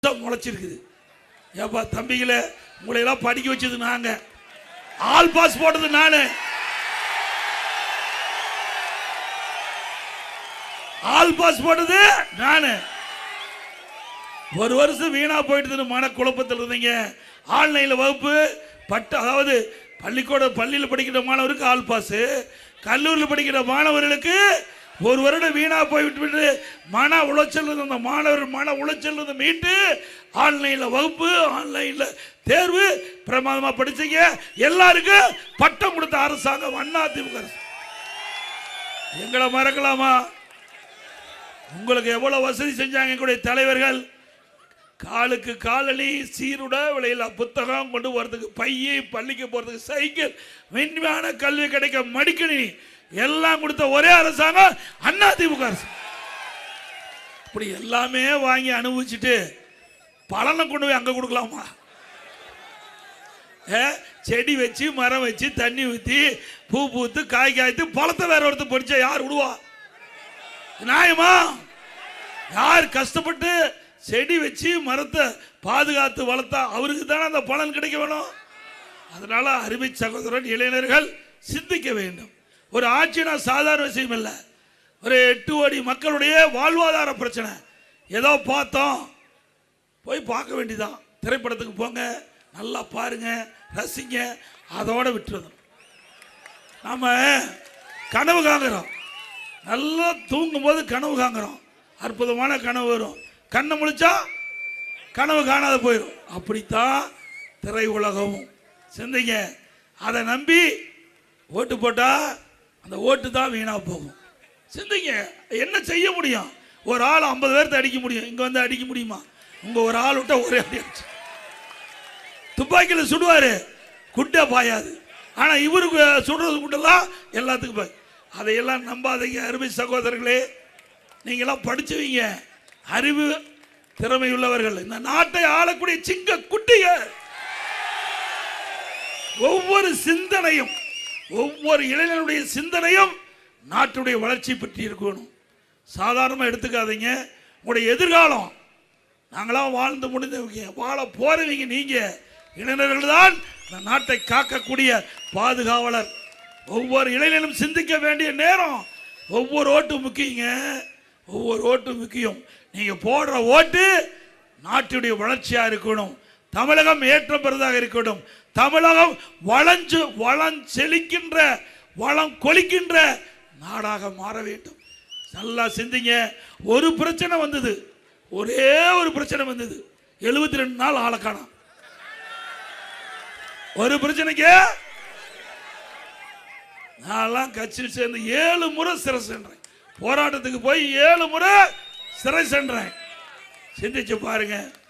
முளைச்சிருக்குது. ஏப்பா தம்பிகளே, உங்களை எல்லாம் படிக்க வச்சது நாங்க, ஆல் பாஸ் போட்டது நானு, ஆல் பாஸ் போட்டது நானு. ஒரு வருஷம் வீணா போயிட்டு மன குழப்பத்தில் இருந்தீங்க. ஆன்லைன்ல வகுப்பு அதாவது பள்ளியில் படிக்கிற மாணவருக்கு ஆல் பாஸ், கல்லூரியில் படிக்கிற மாணவர்களுக்கு ஒரு வருடம் வீணா போய்விட்டு மன உளைச்சல் இருந்த மாணவர் மன உளைச்சல் இருந்து மீட்டு ஆன்லைன்ல வகுப்பு, ஆன்லைன்ல தேர்வு பிரமாதமா படிச்சீங்க. எல்லாருக்கும் பட்டம் கொடுத்த அரசாங்கம் அதிமுக. எங்களை மறக்கலாமா? உங்களுக்கு எவ்வளவு வசதி செஞ்சாங்க எங்களுடைய தலைவர்கள். காலுக்கு காலணி, சீருட விலையில புத்தகம் கொண்டு போறதுக்கு பைய, பள்ளிக்கு போறதுக்கு சைக்கிள், மென்மையான கல்வி கிடைக்க மடிக்கணி எல்லாம் கொடுத்த ஒரே அரசாங்கம் அதிமுக அரசு. இப்படி எல்லாமே வாங்கி அனுபவிச்சுட்டு பலனை கொண்டு போய் அங்க கொடுக்கலாமா? செடி வச்சு மரம் வச்சு தண்ணி ஊத்தி பூ பூத்து காய் காய்த்து பழத்தை வேற ஒருத்தர் படிச்சா யார் விடுவா? நியாயமா? யார் கஷ்டப்பட்டு செடி வச்சு மரத்தை பாதுகாத்து வளர்த்தா அவருக்கு தானே அந்த பலன் கிடைக்க வேணும். அதனால அருமை சகோதரன் இளைஞர்கள் சிந்திக்க வேண்டும். ஒரு ஆட்சினா சாதாரண விஷயம் இல்லை. ஒரு 8 கோடி மக்களுடைய வாழ்வாதார பிரச்சனை. ஏதோ பார்த்தோம், போய் பார்க்க வேண்டியதான். திரைப்படத்துக்கு போங்க, நல்லா பாருங்க, ரசிங்க, அதோட விட்டுறது. நாம கனவு காங்குறோம், நல்லா தூங்கும் போது கனவு காங்குறோம், அற்புதமான கனவு வரும். கண்ணை முழிச்சா கனவு காணாத போயிடும். அப்படித்தான் திரை உலகமும். சிந்திங்க. அதை நம்பி ஓட்டு போட்டா அந்த ஓட்டு தான் வீணா போகும். சிந்திங்க. என்ன செய்ய முடியும்? ஒரு ஆள் 50 பேர்த்த அடிக்க முடியும், இங்க வந்து அடிக்க முடியுமா? உங்க ஒரு ஆள் விட்டா ஒரே அடி அடிச்சு துப்பாக்கியில் சுடுவாரு, குட்டை பாயாது. ஆனா இவருக்கு சுடுறது குட்டெல்லாம் எல்லாத்துக்கும் பாய். அதையெல்லாம் நம்பாதீங்க அருமை சகோதரர்களே. நீங்களாம் படிச்சவங்க, அறிவு திறமை உள்ளவர்கள், இந்த நாட்டை ஆளக்கூடிய சிங்க குட்டிகள். ஒவ்வொரு சிந்தனையும், ஒவ்வொரு இளைஞனுடைய சிந்தனையும் நாட்டுடைய வளர்ச்சி பற்றி இருக்கணும். சாதாரணமாக எடுத்துக்காதீங்க. உங்களுடைய எதிர்காலம், நாங்களாம் வாழ்ந்து முடிந்தவங்க, வாழ போறவங்க நீங்க இளைஞர்கள் தான் இந்த நாட்டை காக்கக்கூடிய பாதுகாவலர். ஒவ்வொரு இளைஞனும் சிந்திக்க வேண்டிய நேரம். ஒவ்வொரு ஓட்டும் முக்கியங்க, ஒவ்வொரு ஓட்டும் முக்கியம். நீங்க போடுற ஓட்டு நாட்டுடைய வளர்ச்சியா இருக்கணும். தமிழகம் ஏற்றம் பெறுவதாக இருக்கணும். தமிழகம் செழிக்கின்ற, வளம் கொளிக்கின்ற நாடாக மாற வேண்டும். நல்லா சிந்திங்க. ஒரு பிரச்சனை வந்தது, ஒரே ஒரு பிரச்சனை வந்தது, 72 நாள் ஆளை காணோம். ஒரு பிரச்சனைக்கு நான் கட்சியில் சேர்ந்து 7 முறை சிறை சென்றேன். போராட்டத்துக்கு போய் 7 முறை சிறை சென்றேன். சிந்திச்சு பாருங்க.